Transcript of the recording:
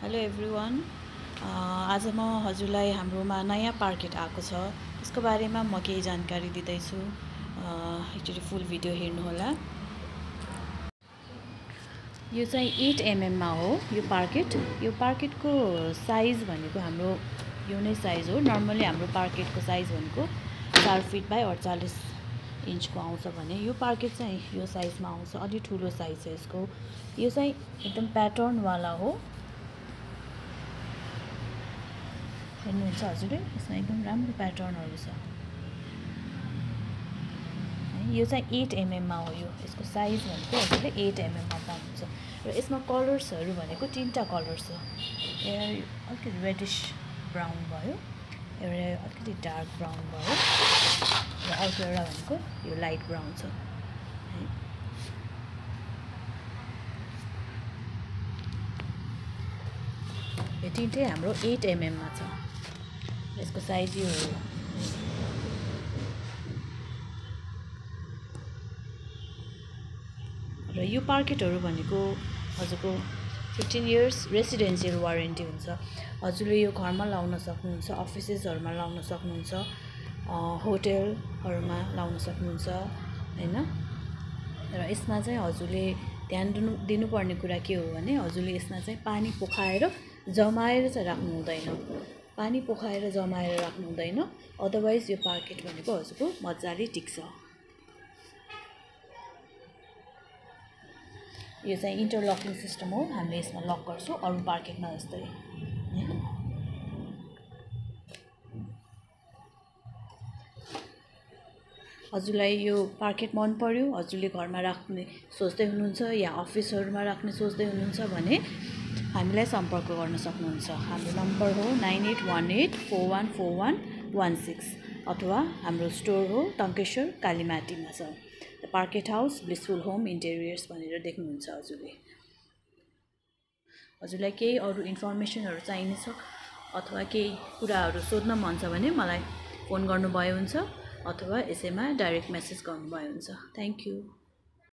Hello everyone आज म हजुरलाई हाम्रोमा नयाँ पार्केट आएको छ त्यसको बारेमा म केही जानकारी दिँदैछु। एकचोटि फुल भिडियो हेर्नु होला। यो चाहिँ 8 mm मा हो यो पार्केटको साइज भनेको हाम्रो यो नै साइज हो। नर्मली हाम्रो पार्केटको साइज भनेको 4 फिट बाइ 48 इन्चको आउँछ भने यो पार्केट चाहिँ यो साइजमा आउँछ। अलि ठुलो साइज छ यसको। यो चाहिँ एकदम प्याटर्नवाला हो। हेर्नुहुन्छ हजुरले, यसमा एकदम राम्रो प्याटर्नहरु छ। यो चाहिँ 8 mm मा हो। यसको साइज भनेको हजुरले 8 mm मा पाउनुहुन्छ। र यसमा कलर्सहरु भनेको 3टा कलर छ। एउटा अलिकति रेडिश ब्राउन भयो, एउटा अलिकति डार्क ब्राउन भयो, र अर्को एउटा भनेको यो लाइट ब्राउन छ। यो तीनटै हाम्रो 8 mm मा छ। यसको साइज यो हो। र यो पार्केटहरु भनेको हजुरको 15 इयर्स रेसिडेन्शियल वारेन्टी हुन्छ। हजुरले यो घरमा लाउन सक्नुहुन्छ, अफिसेसहरुमा लाउन सक्नुहुन्छ, होटलहरुमा लाउन सक्नुहुन्छ हैन। र यसमा चाहिँ हजुरले ध्यान दिनुपर्ने कुरा के हो भने हजुरले यसमा चाहिँ पानी पोखाएर जमाएर चाहिँ राख्नु हुँदैन। पानी पोखाएर जमाएर राख्नु हुँदैन, अदरवाइज यो पार्केट भनेको हजुरको मज्जाले टिक्छ। यो चाहिँ इन्टरलकिङ सिस्टम हो। हामीले यसमा लक गर्छौं अरु पार्केटमा जस्तै। हजुरलाई यो पार्केट मन पर्यो, हजुरले घरमा राख्ने सोच्दै हुनुहुन्छ या अफिसहरुमा राख्ने सोच्दै हुनुहुन्छ भने हामीलाई सम्पर्क गर्न सक्नुहुन्छ। हाम्रो नम्बर हो 9818414116 अथवा हाम्रो स्टोर हो टङ्केश्वर कालीमाटीमा छ। पार्केट हाउस ब्लिसफुल होम इन्टेरियर्स भनेर देख्नुहुन्छ हजुरले। हजुरलाई केही अरु इन्फर्मेसनहरु चाहिने छ अथवा केही कुराहरु सोध्न मन छ भने मलाई फोन गर्नुभयो हुन्छ अथवा यसैमा डाइरेक्ट मेसेज गर्नुभयो हुन्छ। Thank you.